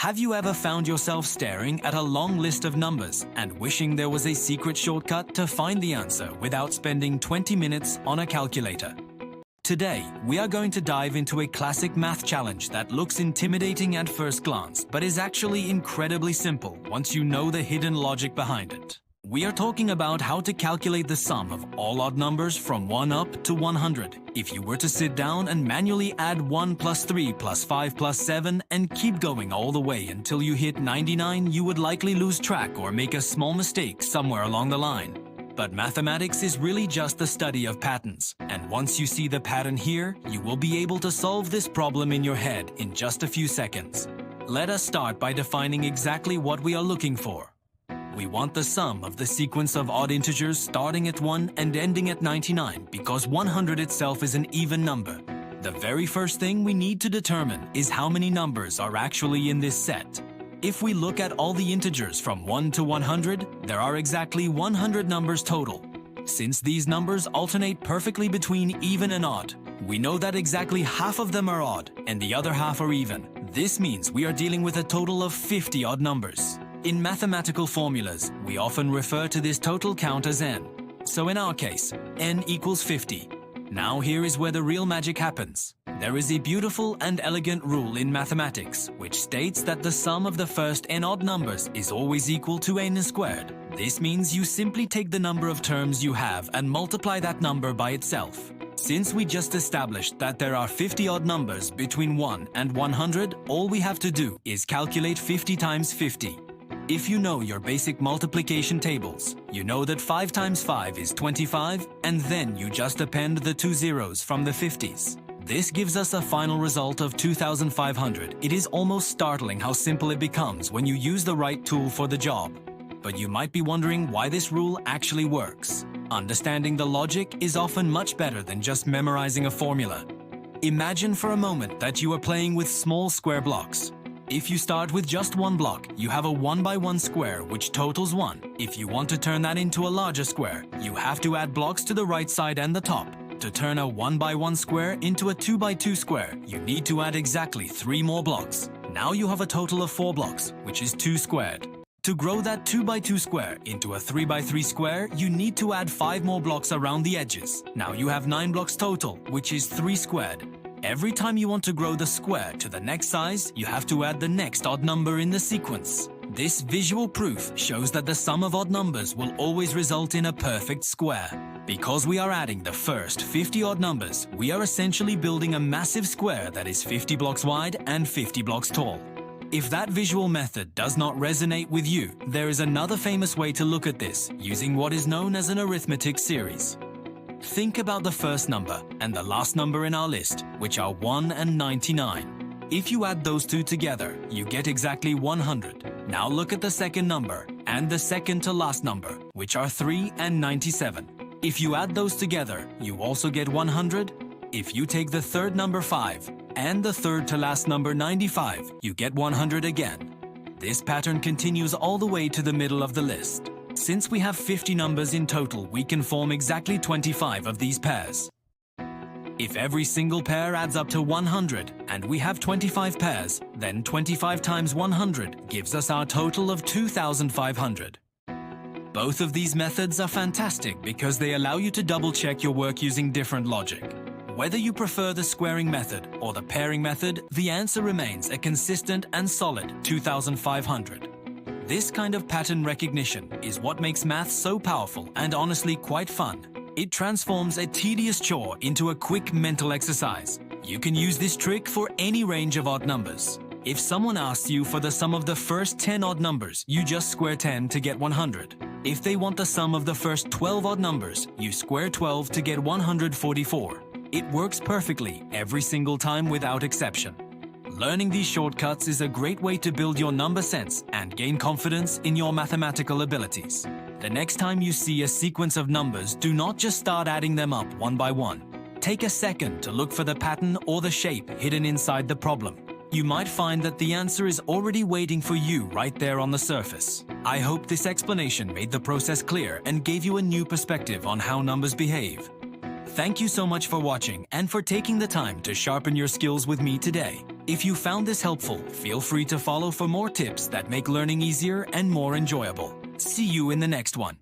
Have you ever found yourself staring at a long list of numbers and wishing there was a secret shortcut to find the answer without spending 20 minutes on a calculator? Today, we are going to dive into a classic math challenge that looks intimidating at first glance, but is actually incredibly simple once you know the hidden logic behind it. We are talking about how to calculate the sum of all odd numbers from 1 up to 100. If you were to sit down and manually add 1 plus 3 plus 5 plus 7 and keep going all the way until you hit 99, you would likely lose track or make a small mistake somewhere along the line. But mathematics is really just the study of patterns, and once you see the pattern here, you will be able to solve this problem in your head in just a few seconds. Let us start by defining exactly what we are looking for. We want the sum of the sequence of odd integers starting at 1 and ending at 99 because 100 itself is an even number. The very first thing we need to determine is how many numbers are actually in this set. If we look at all the integers from 1 to 100, there are exactly 100 numbers total. Since these numbers alternate perfectly between even and odd, we know that exactly half of them are odd and the other half are even. This means we are dealing with a total of 50 odd numbers. In mathematical formulas, we often refer to this total count as n. So in our case, n equals 50. Now here is where the real magic happens. There is a beautiful and elegant rule in mathematics which states that the sum of the first n odd numbers is always equal to n squared. This means you simply take the number of terms you have and multiply that number by itself. Since we just established that there are 50 odd numbers between 1 and 100, all we have to do is calculate 50 times 50. If you know your basic multiplication tables, you know that 5 times 5 is 25, and then you just append the 2 zeros from the 50s. This gives us a final result of 2,500. It is almost startling how simple it becomes when you use the right tool for the job. But you might be wondering why this rule actually works. Understanding the logic is often much better than just memorizing a formula. Imagine for a moment that you are playing with small square blocks. If you start with just one block, you have a 1 by 1 square which totals 1. If you want to turn that into a larger square, you have to add blocks to the right side and the top. To turn a 1 by 1 square into a 2 by 2 square, you need to add exactly 3 more blocks. Now you have a total of 4 blocks, which is 2 squared. To grow that 2 by 2 square into a 3 by 3 square, you need to add 5 more blocks around the edges. Now you have 9 blocks total, which is 3 squared. Every time you want to grow the square to the next size, you have to add the next odd number in the sequence. This visual proof shows that the sum of odd numbers will always result in a perfect square. Because we are adding the first 50 odd numbers, we are essentially building a massive square that is 50 blocks wide and 50 blocks tall. If that visual method does not resonate with you, there is another famous way to look at this, using what is known as an arithmetic series. Think about the first number and the last number in our list, which are 1 and 99. If you add those two together, you get exactly 100. Now look at the second number and the second to last number, which are 3 and 97. If you add those together, you also get 100. If you take the third number 5 and the third to last number 95, you get 100 again. This pattern continues all the way to the middle of the list. Since we have 50 numbers in total, we can form exactly 25 of these pairs. If every single pair adds up to 100 and we have 25 pairs, then 25 times 100 gives us our total of 2,500. Both of these methods are fantastic because they allow you to double-check your work using different logic. Whether you prefer the squaring method or the pairing method, the answer remains a consistent and solid 2,500. This kind of pattern recognition is what makes math so powerful and honestly quite fun. It transforms a tedious chore into a quick mental exercise. You can use this trick for any range of odd numbers. If someone asks you for the sum of the first 10 odd numbers, you just square 10 to get 100. If they want the sum of the first 12 odd numbers, you square 12 to get 144. It works perfectly every single time without exception. Learning these shortcuts is a great way to build your number sense and gain confidence in your mathematical abilities. The next time you see a sequence of numbers, do not just start adding them up one by one. Take a second to look for the pattern or the shape hidden inside the problem. You might find that the answer is already waiting for you right there on the surface. I hope this explanation made the process clear and gave you a new perspective on how numbers behave. Thank you so much for watching and for taking the time to sharpen your skills with me today. If you found this helpful, feel free to follow for more tips that make learning easier and more enjoyable. See you in the next one.